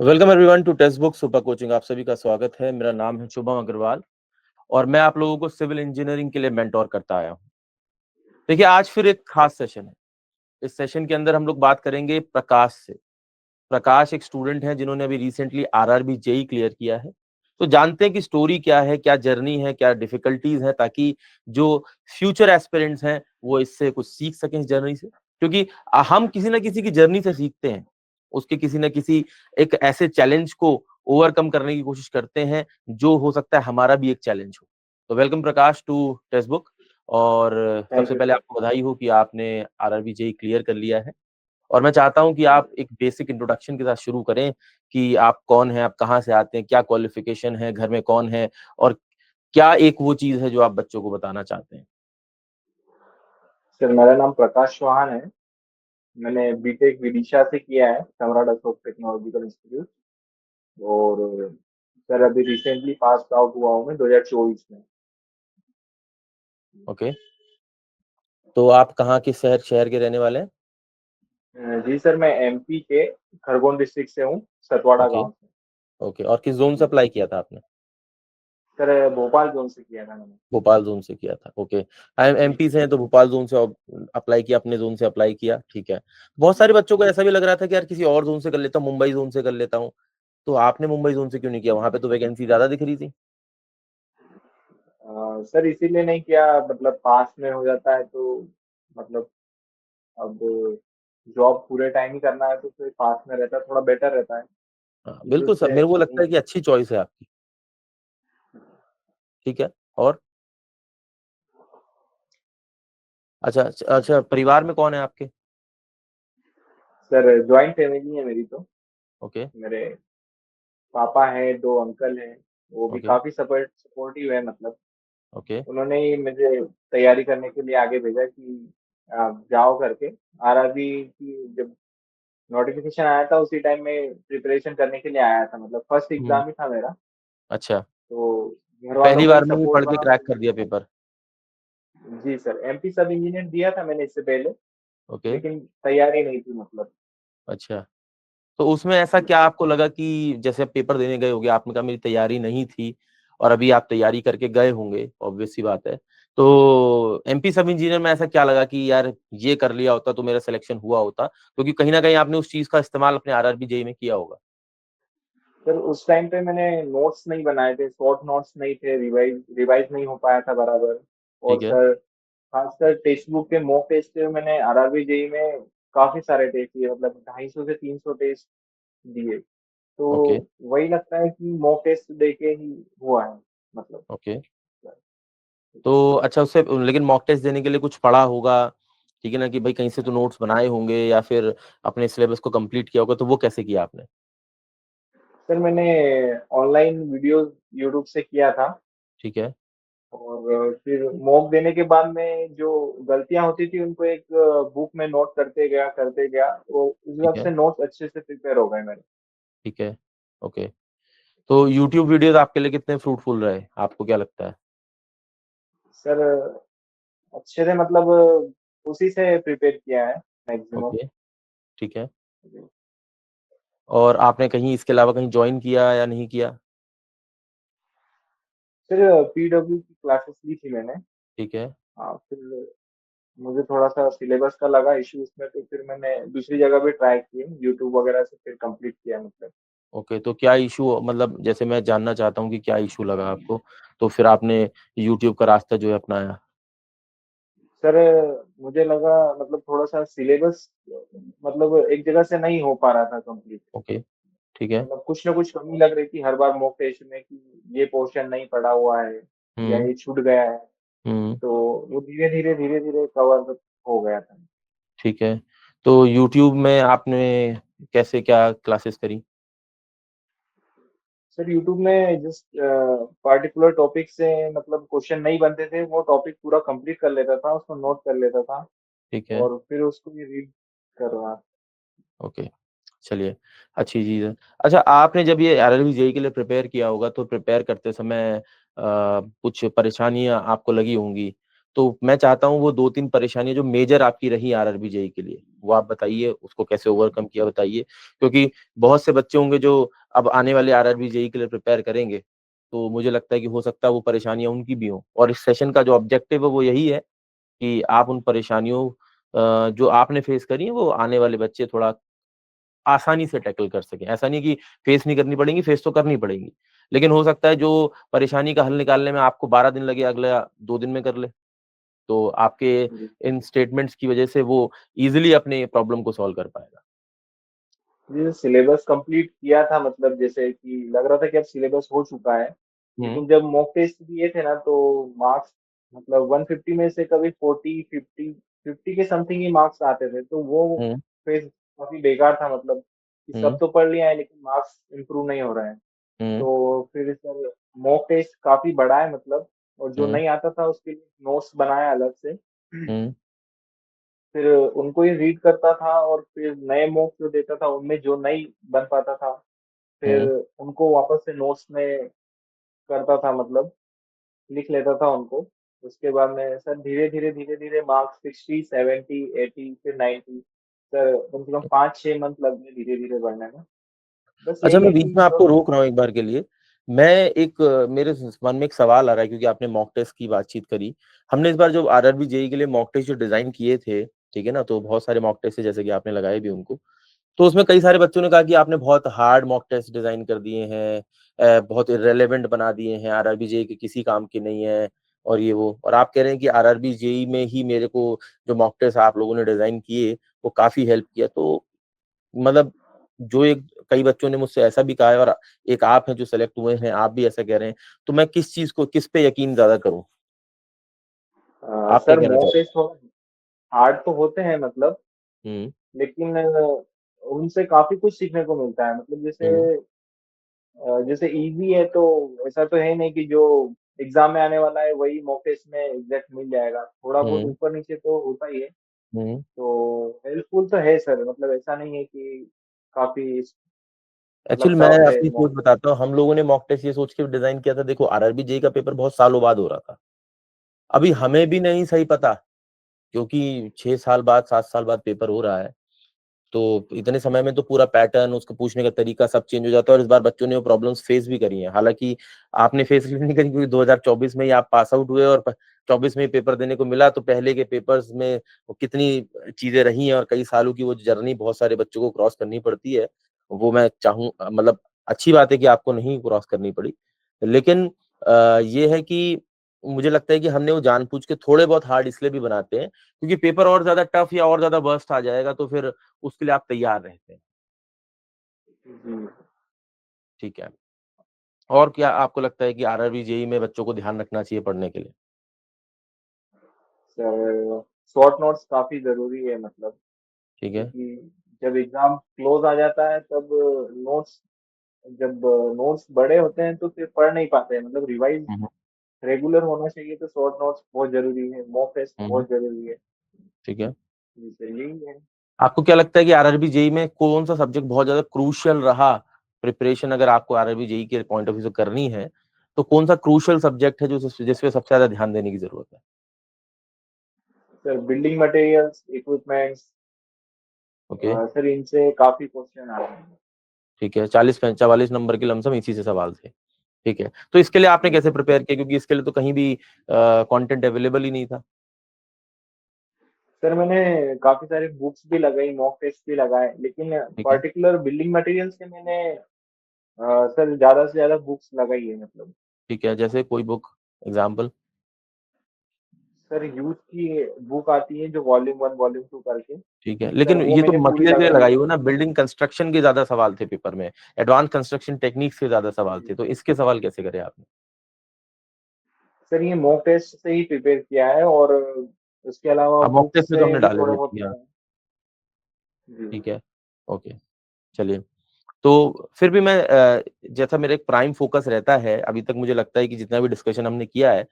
Welcome everyone to textbook super coaching. आप सभी का स्वागत है। मेरा नाम है शुभम अग्रवाल और मैं आप लोगों को सिविल इंजीनियरिंग के लिए मेंटोर करता आया हूँ। देखिए, आज फिर एक खास सेशन है। इस सेशन के अंदर हम लोग बात करेंगे प्रकाश से। प्रकाश एक स्टूडेंट है जिन्होंने अभी रिसेंटली आरआरबी जेई क्लियर किया है। तो जानते हैं कि स्टोरी क्या है, क्या जर्नी है, क्या डिफिकल्टीज है, ताकि जो फ्यूचर एस्पिरेंट्स हैं वो इससे कुछ सीख सकें इस जर्नी से। क्योंकि हम किसी ना किसी की जर्नी से सीखते हैं, उसके किसी ना किसी एक ऐसे चैलेंज को ओवरकम करने की कोशिश करते हैं जो हो सकता है हमारा भी एक चैलेंज हो। तो welcome Prakash to textbook. और थैंक सबसे यू पहले सर। आपको बधाई हो कि आपने आरआरबी जेई क्लियर कर लिया है। और मैं चाहता हूं कि आप एक बेसिक इंट्रोडक्शन के साथ शुरू करें कि आप कौन हैं, आप कहाँ से आते हैं, क्या क्वालिफिकेशन है, घर में कौन है, और क्या एक वो चीज है जो आप बच्चों को बताना चाहते हैं। सर मेरा नाम प्रकाश चौहान है। मैंने बीटेक विदिशा से किया है, सम्राट अशोक टेक्नोलॉजिकल इंस्टीट्यूट। और सर अभी रिसेंटली पास आउट हुआ हूँ मैं 2024 में। ओके, तो आप कहाँ किस शहर शहर के रहने वाले हैं? जी सर, मैं एमपी के खरगोन डिस्ट्रिक्ट से हूँ, सतवाड़ा ओके। गांव से। ओके, और किस जोन से अप्लाई किया था आपने? सर भोपाल जोन से किया था मैंने। भोपाल जोन से किया था। ओके, जी एमपी से हैं तो भोपाल जोन से अप्लाई किया, अपने जोन से अप्लाई किया, ठीक है। बहुत सारे बच्चों को ऐसा भी लग रहा था कि यार किसी और जोन से कर लेता हूँ, मुंबई जोन से कर लेता हूँ। तो आपने मुंबई जोन से क्यों नहीं किया? वहां पे तो वैकेंसी ज्यादा दिख रही थी। सर इसीलिए नहीं किया, मतलब पास में हो जाता है तो मतलब अब जॉब पूरे टाइम ही करना है तो फिर पास में रहता है, थोड़ा बेटर रहता है। हाँ, इस वजह बिल्कुल सर, से मेरे को लगता नहीं है कि अच्छी चॉइस है आपकी। ठीक है। और अच्छा अच्छा अच्छा, परिवार में कौन है आपके? सर ज्वाइंट फैमिली है मेरी तो। ओके। मेरे पापा है, दो अंकल हैं। वो भी ओके। काफी सपोर्टिव है, मतलब ओके। उन्होंने ही मुझे तैयारी करने के लिए आगे भेजा कि आप जाओ करके। आरआरबी की जब नोटिफिकेशन आया था उसी टाइम में प्रिपरेशन करने के लिए आया था, मतलब फर्स्ट हम्म। एग्जाम ही था मेरा। अच्छा, तो घर तो वालों पहली का ही बार में ही सपोर्ट पढ़ के बना क्रैक तो। कर दिया पेपर? जी सर, एमपी सब इंजीनियर दिया था मैंने इससे पहले, ओके। लेकिन तैयारी नहीं थी मतलब। अच्छा, तो उसमें ऐसा क्या आपको लगा कि जैसे आप पेपर देने गए होगे, आपने कहा मेरी तैयारी नहीं थी, और अभी आप तैयारी करके गए होंगे, ऑब्वियस सी बात है। तो एमपी सब इंजीनियर में ऐसा क्या लगा कि यार ये कर लिया होता तो मेरा सिलेक्शन हुआ होता? क्योंकि कहीं ना कहीं आपने उस चीज का इस्तेमाल अपने आरआरबी जेई में किया होगा। सर उस टाइम पे मैंने नोट्स नहीं बनाए थे, शॉर्ट नोट्स नहीं थे, रिवाइज रिवाइज नहीं हो पाया था बराबर। और ठीक है। सर खासकर टेक्स्ट बुक के मॉक टेस्ट थे, मैंने आरआरबी जेई में काफी सारे टेस्ट दिए, मतलब 250 से 300 टेस्ट दिए। तो ओके। वही लगता है कि मॉक टेस्ट देके ही हुआ है, मतलब। ओके, तो अच्छा, उससे लेकिन मॉक टेस्ट देने के लिए कुछ पढ़ा होगा, ठीक है ना, कि भाई कहीं से तो नोट्स बनाए होंगे या फिर अपने सिलेबस को कंप्लीट किया होगा, तो वो कैसे किया आपने? सर मैंने ऑनलाइन वीडियोस यूट्यूब से किया था। ठीक है। और फिर मॉक देने के बाद में जो गलतियां होती थी उनको एक बुक में नोट करते गया तो उस ठीक वक्त है। से नोट्स अच्छे से प्रिपेयर हो गए मेरे। ठीक है। ओके, तो यूट्यूब वीडियोस आपके लिए कितने फ्रूटफुल रहे, आपको क्या लगता है? सर अच्छे से, मतलब उसी से प्रिपेयर किया है मैक्सिमम। ओके। ठीक है। और आपने कहीं इसके अलावा कहीं ज्वाइन किया या नहीं किया? फिर पीडब्ल्यू की क्लासेस ली थी मैंने। ठीक है। हाँ, फिर मुझे थोड़ा सा सिलेबस का लगा इशू उसमें, तो फिर मैंने दूसरी जगह भी ट्राई किए, यूट्यूब वगैरह से फिर कंप्लीट किया, मतलब। ओके, तो क्या इशू, मतलब जैसे मैं जानना चाहता हूँ कि क्या इशू लगा आपको, तो फिर आपने यूट्यूब का रास्ता जो है अपनाया? सर मुझे लगा, मतलब थोड़ा सा सिलेबस, मतलब एक जगह से नहीं हो पा रहा था कंप्लीट। ओके। ठीक है। मतलब कुछ ना कुछ कमी लग रही थी हर बार मॉक टेस्ट में कि ये पोर्शन नहीं पढ़ा हुआ है या हम्म। ये छूट गया है। हम्म। तो वो धीरे धीरे कवर हो गया था। ठीक है, तो यूट्यूब में आपने कैसे क्या क्लासेस करी? सर यूट्यूब में जस्ट पार्टिकुलर टॉपिक से, मतलब क्वेश्चन नहीं बनते थे, वो टॉपिक पूरा कंप्लीट कर लेता था, उसको नोट कर लेता था। ठीक है। और फिर उसको भी रीड कर रहा। ओके, चलिए, अच्छी चीज़ है। अच्छा, आपने जब ये आरआरबी जेईई के लिए प्रिपेयर किया होगा, तो प्रिपेयर करते समय कुछ परेशानियाँ आपको लगी होंगी। तो मैं चाहता हूँ वो 2-3 परेशानियाँ जो मेजर आपकी रही आरआरबी जेईई के लिए, वो आप बताइए, उसको कैसे ओवरकम किया बताइए। क्योंकि बहुत से बच्चे होंगे जो अब आने वाले आरआरबी जेईई के लिए प्रिपेयर करेंगे, तो मुझे लगता है कि हो सकता है वो परेशानियाँ उनकी भी हों। और इस सेशन का जो ऑब्जेक्टिव है वो यही है कि आप उन परेशानियों जो आपने फेस करी हैं, वो आने वाले बच्चे थोड़ा आसानी से टैकल कर सकें। ऐसा नहीं कि फेस नहीं करनी पड़ेंगी, फेस तो करनी पड़ेंगी। लेकिन हो सकता है जो परेशानी का हल निकालने में आपको 12 दिन लगे, अगला 2 दिन में कर ले। तो आपके जी। इन स्टेटमेंट्स की वजह से वो ईज़िली अपने प्रॉब्लम को सॉल्व कर पाएगा। जी, सिलेबस कंप्लीट किया था, मतलब जैसे कि लग रहा था कि अब सिलेबस हो चुका है। हुँ, लेकिन जब मॉक टेस्ट दिए थे ना, तो मार्क्स मतलब 150 में से कभी 40, 50, 50 के समथिंग ही मार्क्स आते थे। तो वो हुँ, फेज़ काफ़ी बेकार था, मतलब कि सब हुँ, तो पढ़ लिया है लेकिन मार्क्स इम्प्रूव नहीं हो रहे हैं। हुँ, तो फिर सर मॉक टेस्ट काफ़ी बड़ा है, मतलब और जो हुँ, नहीं आता था उसके लिए नोट्स बनाया अलग से। हुँ, फिर उनको ही रीड करता था और फिर नए मॉक जो देता था उनमें जो नहीं बन पाता था, फिर हुँ, उनको वापस से नोट्स में करता था, मतलब लिख लेता था उनको। उसके बाद में सर धीरे-धीरे मार्क्स 60, 70, 80 फिर 90, सर कम से कम 5-6 मंथ लग गए धीरे-धीरे बढ़ने में। बस अच्छा, यही मैं है बीच कि में जो आपको रोक रहा हूँ एक बार के लिए। मैं एक मेरे मन में एक सवाल आ रहा है क्योंकि आपने मॉक टेस्ट की बातचीत करी। हमने इस बार जो आरआरबी जेईई के लिए मॉक टेस्ट जो डिज़ाइन किए थे, ठीक है ना? तो बहुत सारे मॉक टेस्ट थे जैसे कि आपने लगाए भी उनको। तो उसमें कई सारे बच्चों ने कहा कि आपने बहुत हार्ड मॉक टेस्ट डिज़ाइन कर दिए हैं, बहुत इर्रेलेवेंट बना दिए हैं, आरआरबी जेईई के किसी काम के नहीं है और ये वो। और आप कह रहे हैं कि आरआरबी जेईई में ही मेरे को जो मॉक टेस्ट आप लोगों ने डिज़ाइन किए, वो काफ़ी हेल्प किया। तो मतलब जो एक कई बच्चों ने मुझसे ऐसा भी कहा है और एक आप हैं जो सेलेक्ट हुए हैं, आप भी ऐसा कह रहे हैं। तो मैं किस चीज़ को किस पे यकीन ज़्यादा करूँ? आप क्या सर कहना मॉक चाहते हैं? टेस्ट हार्ड तो होते हैं, मतलब हुँ, लेकिन उनसे काफ़ी कुछ सीखने को मिलता है। मतलब हुँ, जैसे ईज़ी है तो ऐसा तो है नहीं कि जो एग्ज़ाम में आने वाला है वही मॉक टेस्ट में एग्ज़ैक्ट मिल जाएगा। थोड़ा बहुत हुँ, ऊपर-नीचे तो होता ही है। हुँ। तो हेल्पफुल तो है सर, मतलब ऐसा नहीं है कि काफ़ी मतलब एक्चुअली मैं टफ है अपनी सोच मॉक टेस्ट। बताता हूँ, हम लोगों ने मॉक टेस्ट ये सोच के डिज़ाइन किया था देखो आरआरबी जेईई का पेपर बहुत सालों बाद हो रहा था। अभी जी, हमें भी नहीं सही पता क्योंकि 6 साल बाद, 7 साल बाद पेपर हो रहा है। तो इतने समय में तो पूरा पैटर्न, उसको पूछने का तरीका सब चेंज हो जाता है और इस बार बच्चों ने वो प्रॉब्लम्स फेस भी करी हैं। हालाँकि आपने फेस इसलिए नहीं करी क्योंकि 2024 में ही आप पास आउट हुए और प 24 में ही पेपर देने को मिला, तो पहले के पेपर्स में वो कितनी चीज़ें रही हैं और कई सालों की वो जर्नी बहुत सारे बच्चों को क्रॉस करनी पड़ती है। वो मैं चाहूँ मतलब अच्छी बात है कि आपको नहीं क्रॉस करनी पड़ी। लेकिन ये है कि मुझे लगता है कि हमने वो जानबूझ के थोड़े बहुत हार्ड इसलिए भी बनाते हैं, क्योंकि पेपर और ज़्यादा टफ या और ज़्यादा वर्स्ट आ जाएगा तो फिर उसके लिए आप तैयार रहते हैं, जी। ठीक है। और क्या आपको लगता है कि आरआरबी, जेईई में बच्चों को ध्यान रखना चाहिए पढ़ने के लिए? सर शॉर्ट नोट्स काफ़ी ज़रूरी है, मतलब ठीक है। क्योंकि जब एग्ज़ाम क्लोज़ आ जाता है तब नोट्स जब नोट्स बड़े होते हैं तो फिर पढ़ नहीं पाते हैं, मतलब रिवाइज़ हुँ, हुँ। रेगुलर होना चाहिए, तो शॉर्ट नोट्स बहुत ज़रूरी है, मॉक टेस्ट हुँ, हुँ। बहुत ज़रूरी है। ठीक है। जी सर, यही है। आपको क्या लगता है कि आरआरबी, जेईई में कौन-सा सब्जेक्ट बहुत ज़्यादा क्रूशियल रहा? प्रिपरेशन अगर आपको आरआरबी, जेईई के पॉइंट ऑफ व्यू से करनी है, तो कौन-सा क्रूशियल सब्जेक्ट है जो जिस पे सबसे ज़्यादा ध्यान देने की ज़रूरत है? Sir building materials, equipments, okay, sir इनसे काफ़ी क्वेश्चन आ रहे हैं। ठीक है। 40 नंबर के लमसम इसी से सवाल थे। ठीक है। तो इसके लिए आपने जी कैसे सर। प्रिपेयर किया? क्योंकि इसके लिए तो कहीं भी कंटेंट अवेलेबल ही नहीं था। सर मैंने काफ़ी सारी बुक्स भी लगाई, मॉक टेस्ट भी लगाए, लेकिन ठीक है। पर्टिकुलर बिल्डिंग मटेरियल्स के मैंने सर ज़्यादा से ज़्यादा बुक्स लगाई है, मतलब। ठीक है, जैसे कोई बुक एग्ज़ाम्पल? सर यूथ की बुक आती है जो वॉल्यूम 1, वॉल्यूम 2 करके, ठीक है, सर लेकिन वो ये तो मैंने पूरी मटेरियल के लिए लगाई लगाई है। हो ना, बिल्डिंग कंस्ट्रक्शन के ज़्यादा सवाल थे पेपर में, एडवांस कंस्ट्रक्शन टेक्निक्स के ज़्यादा सवाल थे, जी। तो इसके सवाल कैसे करे आपने? सर ये मॉक टेस्ट से ही प्रिपेयर किया है और उसके अलावा अब मॉक टेस्ट बुक्स में तो से आपने भी डाले थोड़े हुए बहुत थे यार, पढ़े हैं। जी। ठीक है, ओके, चलिए। तो फिर भी मैं जैसा मेरा एक प्राइम फ़ोकस रहता है, अभी तक मुझे लगता है कि जितना भी डिस्कशन हमने किया है,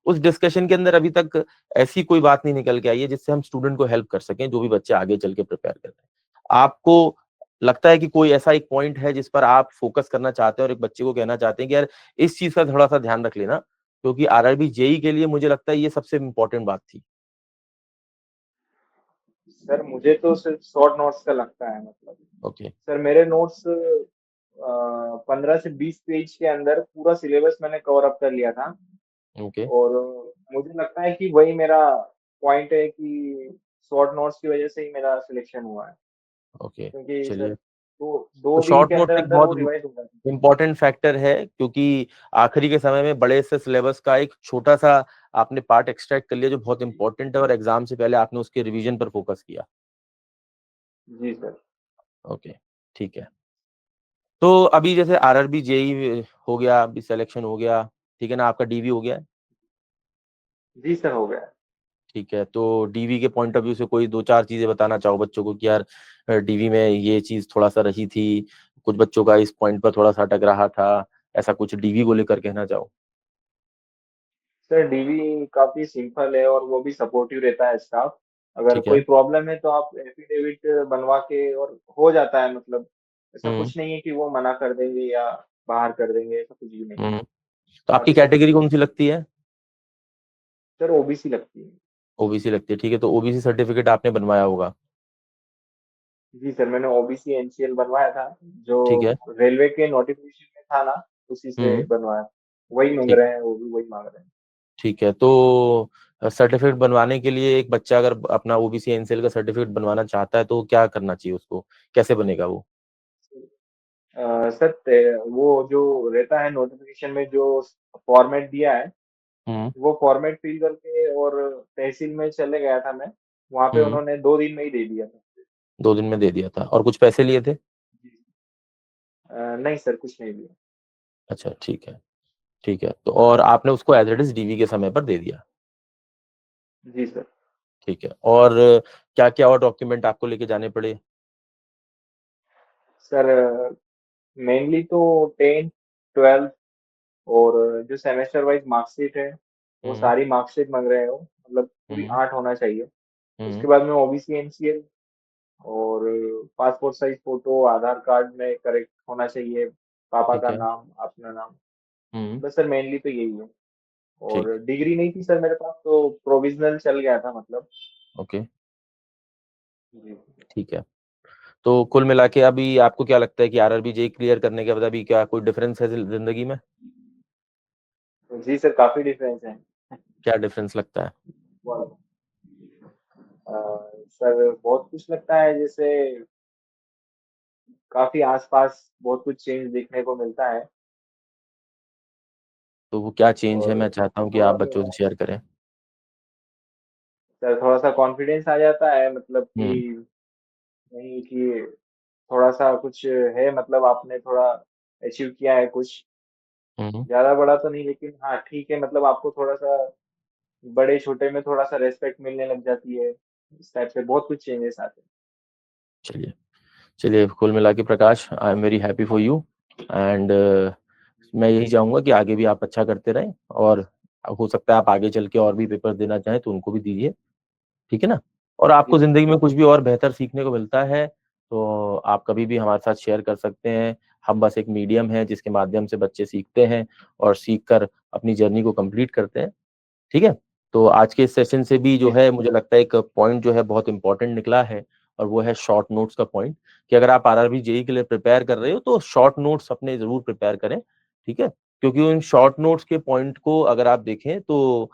उस डिस्कशन के अंदर अभी तक ऐसी कोई बात नहीं निकल के आई है जिससे हम स्टूडेंट को हेल्प कर सकें, जो भी बच्चे आगे चल के प्रिपेयर कर रहे हैं। आपको लगता है कि कोई ऐसा एक पॉइंट है जिस पर आप फ़ोकस करना चाहते हैं और एक बच्चे को कहना चाहते हैं कि यार इस चीज़ का थोड़ा-सा ध्यान रख लेना, क्योंकि आरआरबी जेई के लिए मुझे लगता है ये सबसे इम्पोर्टेंट बात थी। सर मुझे तो सिर्फ शॉर्ट नोट्स का लगता है, मतलब ओके सर मेरे नोट्स 15 से 20 पेज के अंदर पूरा सिलेबस मैंने कवर अप कर लिया था। ओके और मुझे लगता है कि वही मेरा पॉइंट है कि शॉर्ट नोट्स की वजह से ही मेरा सिलेक्शन हुआ है, ओके क्योंकि सर चलिए। दो तो दो दिन शॉर्ट के नोट्स अंदर एक अंदर वो बहुत रिवाइज हो जाती इम्पोर्टेंट फैक्टर है, क्योंकि आखिरी के समय में बड़े से सिलेबस का एक छोटा सा आपने पार्ट एक्सट्रैक्ट कर लिया जो बहुत इंपॉर्टेंट है, और एग्जाम से पहले आपने उसके रिवीजन पर फोकस किया। है। जी सर। ओके ठीक है। तो अभी जैसे आरआरबी जेई हो गया, अभी सिलेक्शन हो गया, ठीक है ना, आपका डीवी हो गया है, जी सर हो गया है। ठीक है। तो डीवी के पॉइंट ऑफ व्यू से कोई दो चार चीजें बताना चाहो बच्चों को कि यार डीवी में ये चीज थोड़ा सा रही थी, कुछ बच्चों का इस पॉइंट पर थोड़ा सा अटक रहा था, ऐसा कुछ डीवी को लेकर कहना चाहो। सर डीवी काफी सिंपल है और वो भी सपोर्टिव रहता है स्टाफ। अगर ठीक है। कोई प्रॉब्लम है तो आप एफिडेविट बनवा के और हो जाता है, मतलब ऐसा हम्म कुछ नहीं है कि वो मना कर देंगे या बाहर कर देंगे, ऐसा कुछ भी नहीं है। हम्म। तो आपकी काफी कैटेगरी सपोर्टिव कौन है। सी लगती है? सर ओबीसी लगती है। ओबीसी लगती है, ठीक है। तो ओबीसी सर्टिफिकेट आपने बनवाया होगा, जी सर मैंने ओबीसी एनसीएल बनवाया था, जो ठीक है। रेलवे के नोटिफिकेशन में था ना, उसी से हम्म। बनवाया। वही मांग ठीक रहे हैं, वो भी वही मांग रहे हैं। ठीक है। तो सर्टिफिकेट बनवाने के लिए एक बच्चा अगर अपना ओबीसी एनसीएल का सर्टिफिकेट बनवाना चाहता है तो क्या करना चाहिए उसको, कैसे बनेगा वो? सर वो जो रहता है नोटिफिकेशन में जो फॉर्मेट दिया है, हम्म वो फॉर्मेट फिल करके और तहसील में चले गया था मैं। वहां पे हम्म। उन्होंने 2 दिन में ही दे दिया था। 2 दिन में दे दिया था, और कुछ पैसे लिए थे? जी। नहीं सर कुछ नहीं दिया। अच्छा ठीक है। ठीक है, तो और आपने उसको एज इट इज डीवी के समय पर दे दिया, जी सर। ठीक है। और क्या क्या और डॉक्यूमेंट आपको लेके जाने पड़े? सर मेनली तो 10, 12 और जो सेमेस्टर वाइज मार्कशीट है, वो हम्म सारी मार्कशीट मांग रहे हो, मतलब पूरी हम्म 8 होना चाहिए। हम्म। उसके बाद में ओबीसी एनसीएल और पासपोर्ट साइज फोटो, आधार कार्ड में करेक्ट होना चाहिए, पापा ठीक का है। नाम, अपना नाम। हम्म। बस सर मेनली तो यही है। ठीक। और डिग्री नहीं थी सर मेरे पास, तो प्रोविजनल चल गया था मतलब। ओके जी। ठीक है। तो कुल मिला के अभी आपको क्या लगता है कि आरआरबी जेई क्लियर करने के बाद अभी क्या कोई डिफरेंस है जिंदगी में? तो जी सर काफी डिफरेंस है। क्या डिफरेंस लगता है? बहुत। सर बहुत कुछ लगता है, जैसे काफी आसपास बहुत कुछ चेंज देखने को मिलता है। तो वो क्या चेंज है, और मैं चाहता हूँ कि आप थोड़ा बच्चों से शेयर करें। सर थोड़ा सा कॉन्फिडेंस आ जाता है, मतलब हम्म कि नहीं कि थोड़ा सा कुछ है, मतलब आपने थोड़ा अचीव किया है कुछ। हम्म। ज्यादा बड़ा तो नहीं, लेकिन हाँ ठीक है, मतलब आपको थोड़ा सा बड़े छोटे में थोड़ा सा रेस्पेक्ट मिलने लग जाती है। इस टाइप से बहुत कुछ चेंजेस आते चलिए। चलिए, कुल मिला के Prakash, I am very happy for you, and मैं यही चाहूंगा कि आगे भी आप अच्छा करते रहें, और हो सकता है आप आगे चल के और भी पेपर देना चाहें तो उनको भी दीजिए, ठीक है ना। और हैं। जी आपको सर। जिंदगी में कुछ भी और बेहतर सीखने को मिलता है तो आप कभी भी हमारे साथ शेयर कर सकते हैं। हम बस एक मीडियम है जिसके माध्यम से बच्चे सीखते हैं और सीख कर अपनी जर्नी को कंप्लीट करते हैं, ठीक है। तो आज के इस सेशन से भी जो जी है सर। मुझे लगता है एक पॉइंट जो है बहुत इंपॉर्टेंट निकला है, और वो है शॉर्ट नोट्स का पॉइंट, कि अगर आप आरआरबी जेई के लिए प्रिपेयर कर रहे हो तो शॉर्ट नोट्स अपने जरूर प्रिपेयर करें, ठीक है। क्योंकि उन शॉर्ट नोट्स के पॉइंट को अगर आप देखें तो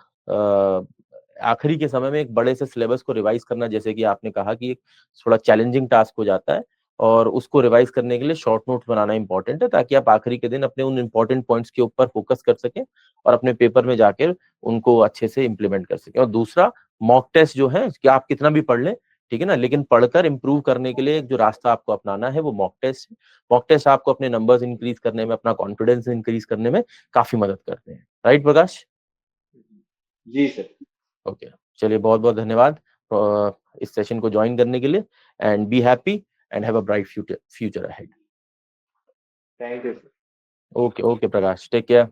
आखिरी के समय में एक बड़े से सिलेबस को रिवाइज करना, जैसे कि आपने कहा, कि एक थोड़ा चैलेंजिंग टास्क हो जाता है, और उसको रिवाइज करने के लिए शॉर्ट नोट्स बनाना इंपॉर्टेंट है, ताकि आप आखिरी के दिन अपने उन इंपॉर्टेंट पॉइंट्स के ऊपर फोकस कर सकें और अपने पेपर में जाकर उनको अच्छे से इम्प्लीमेंट कर सकें। और दूसरा, मॉक टेस्ट जो है कि आप कितना भी पढ़ लें, ठीक है ना, लेकिन पढ़कर इंप्रूव करने के लिए जो रास्ता आपको अपनाना है वो मॉक टेस्ट है। मॉक टेस्ट आपको अपने नंबर्स इंक्रीज करने में, अपना कॉन्फिडेंस इंक्रीज करने में काफी मदद करते हैं, राइट प्रकाश? जी सर। ओके। चलिए, बहुत बहुत धन्यवाद इस सेशन को ज्वाइन करने के लिए, and be happy and have a bright future ahead. Thank you sir. Okay okay Prakash, take care.